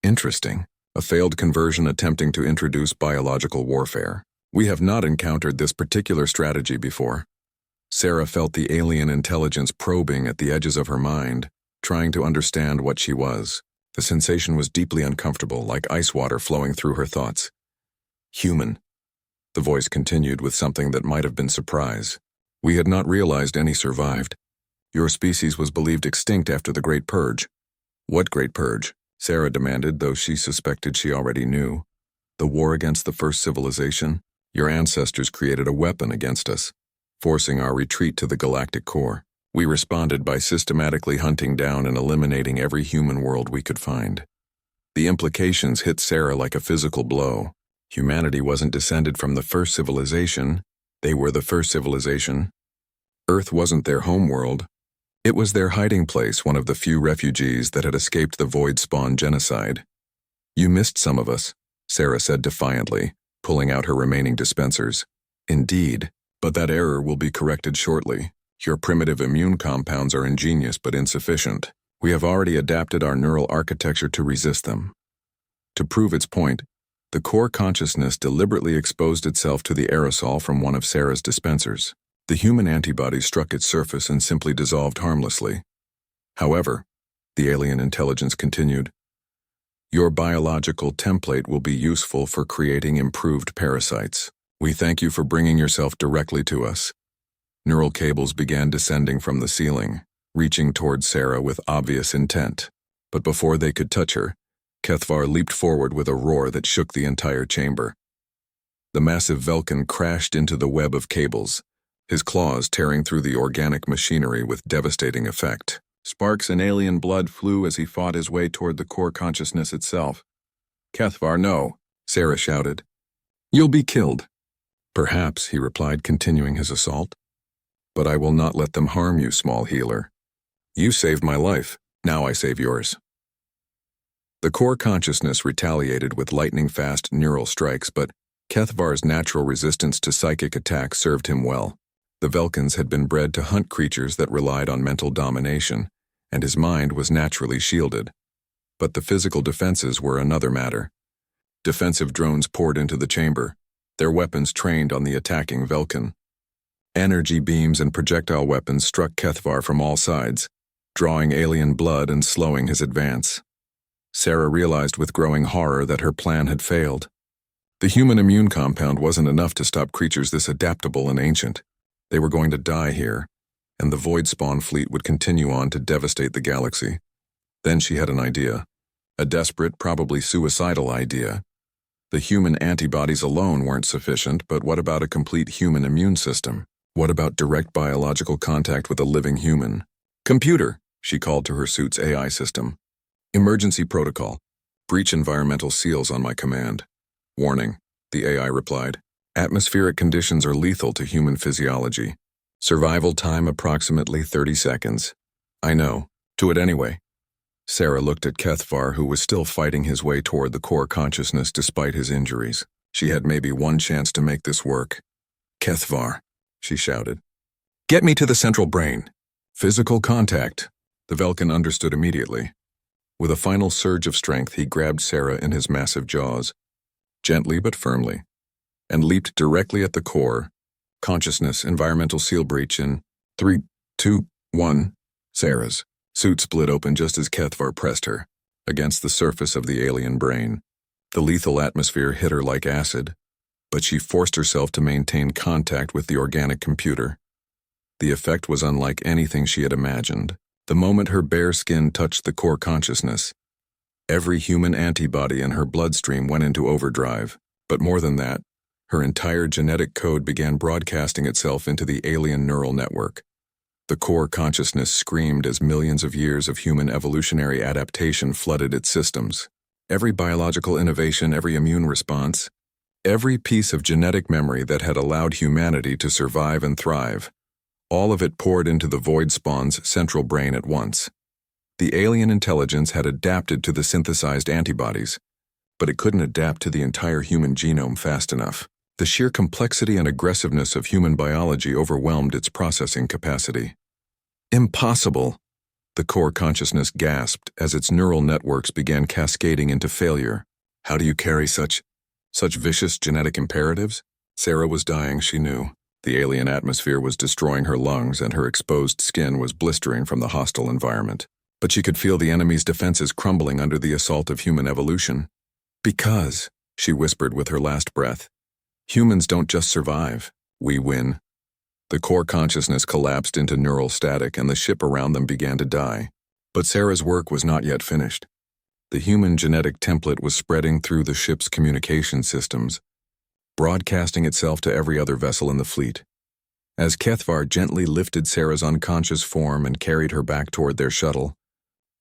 "Interesting. A failed conversion attempting to introduce biological warfare. We have not encountered this particular strategy before." Sarah felt the alien intelligence probing at the edges of her mind, trying to understand what she was. The sensation was deeply uncomfortable, like ice water flowing through her thoughts. "Human," the voice continued with something that might have been surprise. "We had not realized any survived. Your species was believed extinct after the Great Purge." "What Great Purge?" Sarah demanded, though she suspected she already knew. "The war against the first civilization? Your ancestors created a weapon against us, forcing our retreat to the galactic core. We responded by systematically hunting down and eliminating every human world we could find." The implications hit Sarah like a physical blow. Humanity wasn't descended from the first civilization. They were the first civilization. Earth wasn't their homeworld. It was their hiding place, one of the few refugees that had escaped the void spawn genocide. "You missed some of us," Sarah said defiantly, pulling out her remaining dispensers. "Indeed, but that error will be corrected shortly. Your primitive immune compounds are ingenious but insufficient. We have already adapted our neural architecture to resist them." To prove its point, the core consciousness deliberately exposed itself to the aerosol from one of Sarah's dispensers. The human antibody struck its surface and simply dissolved harmlessly. However, the alien intelligence continued, "Your biological template will be useful for creating improved parasites. We thank you for bringing yourself directly to us." Neural cables began descending from the ceiling, reaching towards Sarah with obvious intent. But before they could touch her, Kethvar leaped forward with a roar that shook the entire chamber. The massive Velkin crashed into the web of cables, his claws tearing through the organic machinery with devastating effect. Sparks and alien blood flew as he fought his way toward the core consciousness itself. "Kethvar, no," Sarah shouted. "You'll be killed." "Perhaps," he replied, continuing his assault. "But I will not let them harm you, small healer. You saved my life, now I save yours." The core consciousness retaliated with lightning-fast neural strikes, but Kethvar's natural resistance to psychic attacks served him well. The Velkins had been bred to hunt creatures that relied on mental domination, and his mind was naturally shielded. But the physical defenses were another matter. Defensive drones poured into the chamber, their weapons trained on the attacking Velkin. Energy beams and projectile weapons struck Kethvar from all sides, drawing alien blood and slowing his advance. Sarah realized with growing horror that her plan had failed. The human immune compound wasn't enough to stop creatures this adaptable and ancient. They were going to die here, and the Void Spawn fleet would continue on to devastate the galaxy. Then she had an idea. A desperate, probably suicidal idea. The human antibodies alone weren't sufficient, but what about a complete human immune system? What about direct biological contact with a living human? "Computer," she called to her suit's AI system. "Emergency protocol. Breach environmental seals on my command." "Warning," the AI replied. "Atmospheric conditions are lethal to human physiology. Survival time approximately 30 seconds. "I know. Do it anyway." Sarah looked at Kethvar, who was still fighting his way toward the core consciousness despite his injuries. She had maybe one chance to make this work. "Kethvar," she shouted. "Get me to the central brain." Physical contact. The Velkin understood immediately. With a final surge of strength, he grabbed Sarah in his massive jaws, gently but firmly, and leaped directly at the core. Consciousness, environmental seal breach in 3, 2, 1. Sarah's suit split open just as Kethvar pressed her against the surface of the alien brain. The lethal atmosphere hit her like acid, but she forced herself to maintain contact with the organic computer. The effect was unlike anything she had imagined. The moment her bare skin touched the core consciousness, every human antibody in her bloodstream went into overdrive. But more than that, her entire genetic code began broadcasting itself into the alien neural network. The core consciousness screamed as millions of years of human evolutionary adaptation flooded its systems. Every biological innovation, every immune response, every piece of genetic memory that had allowed humanity to survive and thrive, all of it poured into the Void Spawn's central brain at once. The alien intelligence had adapted to the synthesized antibodies, but it couldn't adapt to the entire human genome fast enough. The sheer complexity and aggressiveness of human biology overwhelmed its processing capacity. "Impossible!" The core consciousness gasped as its neural networks began cascading into failure. "How do you carry such vicious genetic imperatives?" Sarah was dying, she knew. The alien atmosphere was destroying her lungs, and her exposed skin was blistering from the hostile environment. But she could feel the enemy's defenses crumbling under the assault of human evolution. "Because," she whispered with her last breath, "humans don't just survive, we win." The core consciousness collapsed into neural static, and the ship around them began to die. But Sarah's work was not yet finished. The human genetic template was spreading through the ship's communication systems, broadcasting itself to every other vessel in the fleet. As Kethvar gently lifted Sarah's unconscious form and carried her back toward their shuttle,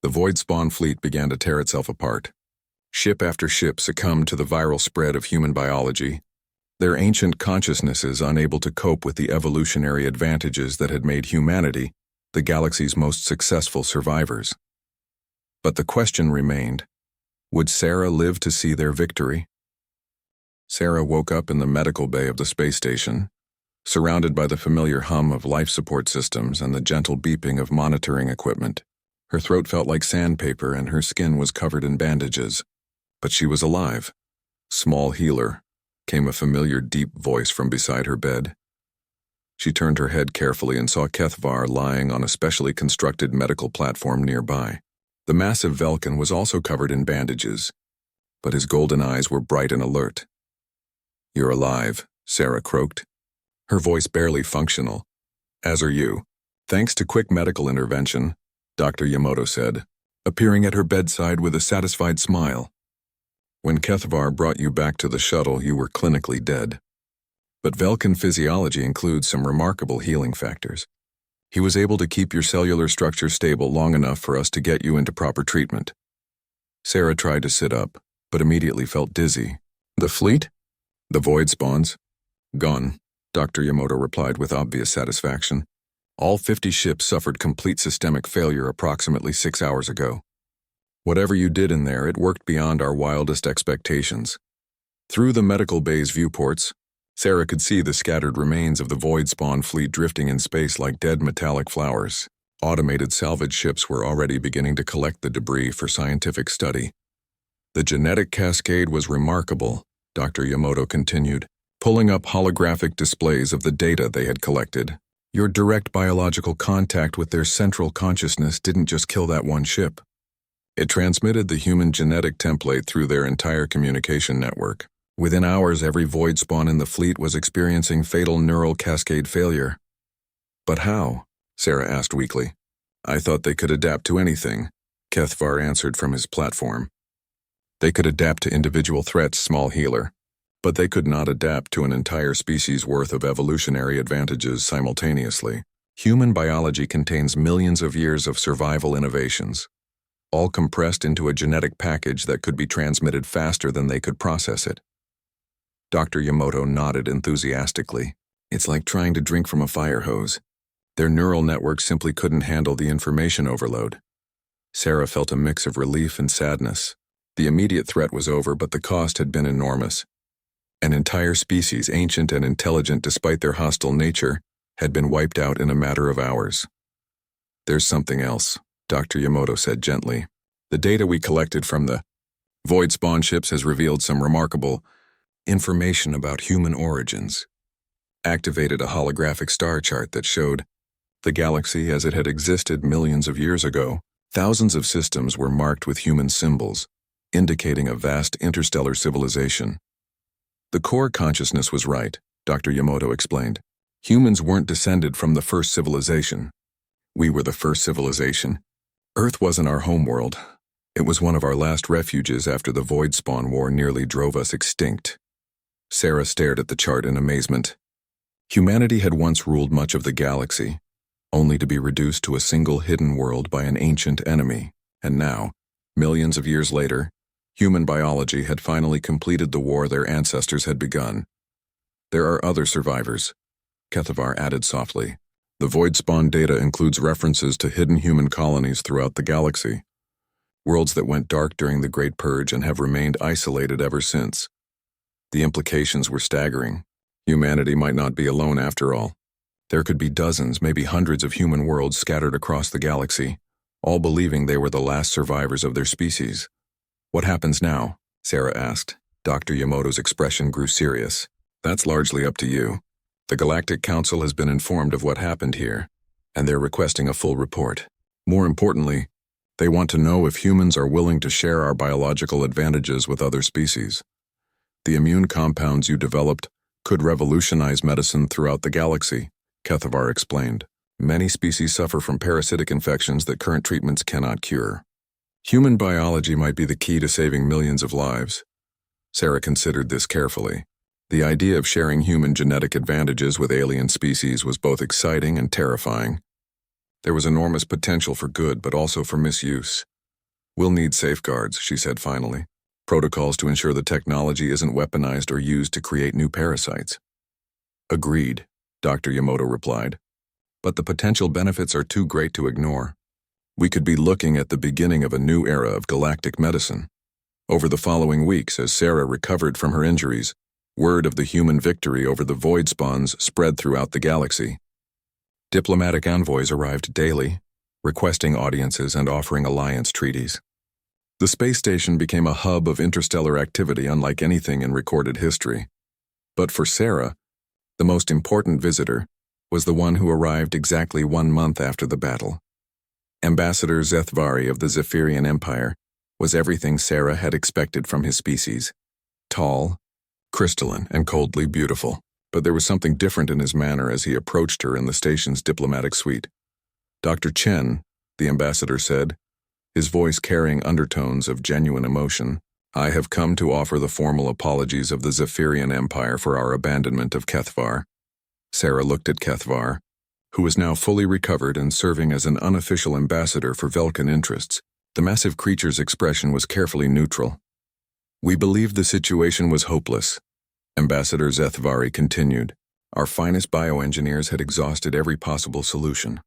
the Void Spawn fleet began to tear itself apart. Ship after ship succumbed to the viral spread of human biology, their ancient consciousnesses unable to cope with the evolutionary advantages that had made humanity the galaxy's most successful survivors. But the question remained, would Sarah live to see their victory? Sarah woke up in the medical bay of the space station, surrounded by the familiar hum of life support systems and the gentle beeping of monitoring equipment. Her throat felt like sandpaper and her skin was covered in bandages. But she was alive. "Small healer," came a familiar deep voice from beside her bed. She turned her head carefully and saw Kethvar lying on a specially constructed medical platform nearby. The massive Velkin was also covered in bandages, but his golden eyes were bright and alert. "You're alive," Sarah croaked, her voice barely functional. "As are you. Thanks to quick medical intervention," Dr. Yamato said, appearing at her bedside with a satisfied smile. "When Kethvar brought you back to the shuttle, you were clinically dead. But Velkin physiology includes some remarkable healing factors. He was able to keep your cellular structure stable long enough for us to get you into proper treatment." Sarah tried to sit up, but immediately felt dizzy. "The fleet? The void spawns?" "Gone," Dr. Yamato replied with obvious satisfaction. "All 50 ships suffered complete systemic failure approximately 6 hours ago. Whatever you did in there, it worked beyond our wildest expectations." Through the medical bay's viewports, Sarah could see the scattered remains of the void spawn fleet drifting in space like dead metallic flowers. Automated salvage ships were already beginning to collect the debris for scientific study. "The genetic cascade was remarkable," Dr. Yamato continued, pulling up holographic displays of the data they had collected. "Your direct biological contact with their central consciousness didn't just kill that one ship. It transmitted the human genetic template through their entire communication network. Within hours, every void spawn in the fleet was experiencing fatal neural cascade failure." "But how?" Sarah asked weakly. "I thought they could adapt to anything," Kethvar answered from his platform. "They could adapt to individual threats, small healer, but they could not adapt to an entire species' worth of evolutionary advantages simultaneously. Human biology contains millions of years of survival innovations, all compressed into a genetic package that could be transmitted faster than they could process it." Dr. Yamato nodded enthusiastically. "It's like trying to drink from a fire hose. Their neural network simply couldn't handle the information overload." Sarah felt a mix of relief and sadness. The immediate threat was over, but the cost had been enormous. An entire species, ancient and intelligent despite their hostile nature, had been wiped out in a matter of hours. "There's something else," Dr. Yamato said gently. "The data we collected from the void spawn ships has revealed some remarkable information about human origins. Activated a holographic star chart that showed the galaxy as it had existed millions of years ago. Thousands of systems were marked with human symbols, indicating a vast interstellar civilization. The core consciousness was right," Dr. Yamato explained. "Humans weren't descended from the first civilization. We were the first civilization. Earth wasn't our homeworld. It was one of our last refuges after the void spawn war nearly drove us extinct." Sarah stared at the chart in amazement. Humanity had once ruled much of the galaxy, only to be reduced to a single hidden world by an ancient enemy. And now, millions of years later, human biology had finally completed the war their ancestors had begun. "There are other survivors," Kethvar added softly. "The void spawn data includes references to hidden human colonies throughout the galaxy. Worlds that went dark during the Great Purge and have remained isolated ever since. The implications were staggering. Humanity might not be alone after all. There could be dozens, maybe hundreds of human worlds scattered across the galaxy, all believing they were the last survivors of their species." "What happens now?" Sarah asked. Dr. Yamato's expression grew serious. "That's largely up to you. The Galactic Council has been informed of what happened here, and they're requesting a full report. More importantly, they want to know if humans are willing to share our biological advantages with other species. The immune compounds you developed could revolutionize medicine throughout the galaxy," Kethvar explained. "Many species suffer from parasitic infections that current treatments cannot cure. Human biology might be the key to saving millions of lives." Sarah considered this carefully. The idea of sharing human genetic advantages with alien species was both exciting and terrifying. There was enormous potential for good, but also for misuse. "We'll need safeguards," she said finally. "Protocols to ensure the technology isn't weaponized or used to create new parasites." "Agreed," Dr. Yamato replied. "But the potential benefits are too great to ignore. We could be looking at the beginning of a new era of galactic medicine." Over the following weeks, as Sarah recovered from her injuries, word of the human victory over the void spawns spread throughout the galaxy. Diplomatic envoys arrived daily, requesting audiences and offering alliance treaties. The space station became a hub of interstellar activity unlike anything in recorded history. But for Sarah, the most important visitor was the one who arrived exactly 1 month after the battle. Ambassador Zethvari of the Zephyrian Empire was everything Sarah had expected from his species. Tall, crystalline, and coldly beautiful. But there was something different in his manner as he approached her in the station's diplomatic suite. "Dr. Chen," the ambassador said, his voice carrying undertones of genuine emotion, "I have come to offer the formal apologies of the Zephyrian Empire for our abandonment of Kethvar." Sarah looked at Kethvar, who was now fully recovered and serving as an unofficial ambassador for Velkan interests. The massive creature's expression was carefully neutral. "We believed the situation was hopeless," Ambassador Zethvari continued. "Our finest bioengineers had exhausted every possible solution.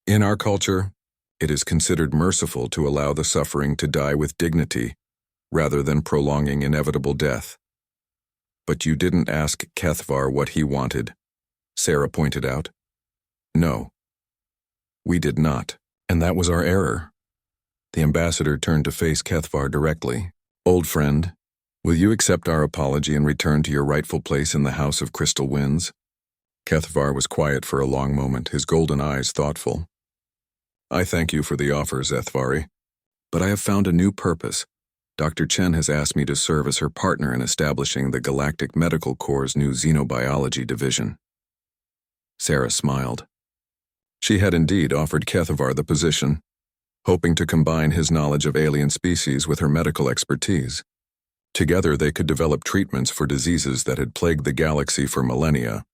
In our culture, it is considered merciful to allow the suffering to die with dignity, rather than prolonging inevitable death. But you didn't ask Kethvar what he wanted," Sarah pointed out. "No, we did not, and that was our error." The ambassador turned to face Kethvar directly. "Old friend, will you accept our apology and return to your rightful place in the House of Crystal Winds?" Kethvar was quiet for a long moment, his golden eyes thoughtful. "I thank you for the offer, Zethvari, but I have found a new purpose. Dr. Chen has asked me to serve as her partner in establishing the Galactic Medical Corps' new Xenobiology division." Sarah smiled. She had indeed offered Kethvar the position, hoping to combine his knowledge of alien species with her medical expertise. Together they could develop treatments for diseases that had plagued the galaxy for millennia.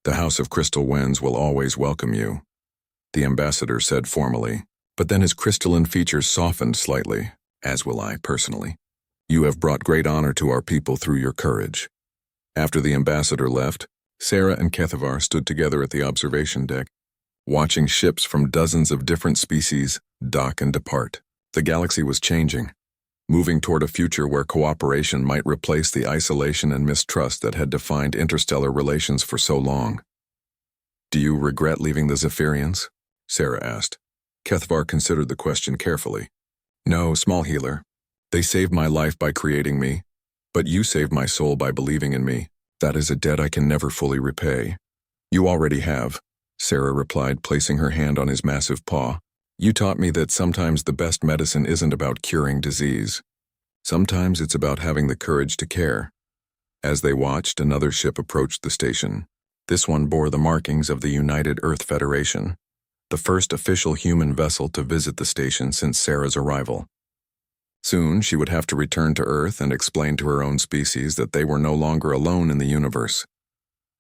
"The House of Crystal Winds will always welcome you," the ambassador said formally, but then his crystalline features softened slightly, "as will I personally. You have brought great honor to our people through your courage." After the ambassador left, Sarah and Kethvar stood together at the observation deck, watching ships from dozens of different species dock and depart. The galaxy was changing, moving toward a future where cooperation might replace the isolation and mistrust that had defined interstellar relations for so long. "Do you regret leaving the Zephyrians?" Sarah asked. Kethvar considered the question carefully. "No, small healer. They saved my life by creating me, but you saved my soul by believing in me. That is a debt I can never fully repay." "You already have," Sarah replied, placing her hand on his massive paw. "You taught me that sometimes the best medicine isn't about curing disease. Sometimes it's about having the courage to care." As they watched, another ship approached the station. This one bore the markings of the United Earth Federation, the first official human vessel to visit the station since Sarah's arrival. Soon she would have to return to Earth and explain to her own species that they were no longer alone in the universe.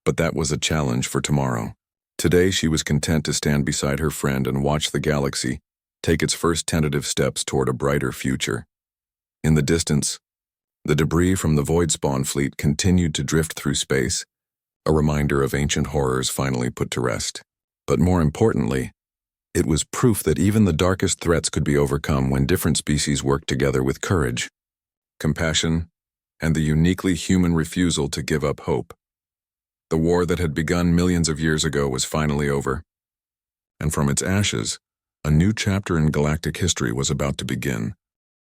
But that was a challenge for tomorrow. Today she was content to stand beside her friend and watch the galaxy take its first tentative steps toward a brighter future. In the distance, the debris from the Void Spawn fleet continued to drift through space, a reminder of ancient horrors finally put to rest. But more importantly, it was proof that even the darkest threats could be overcome when different species worked together with courage, compassion, and the uniquely human refusal to give up hope. The war that had begun millions of years ago was finally over, and from its ashes, a new chapter in galactic history was about to begin.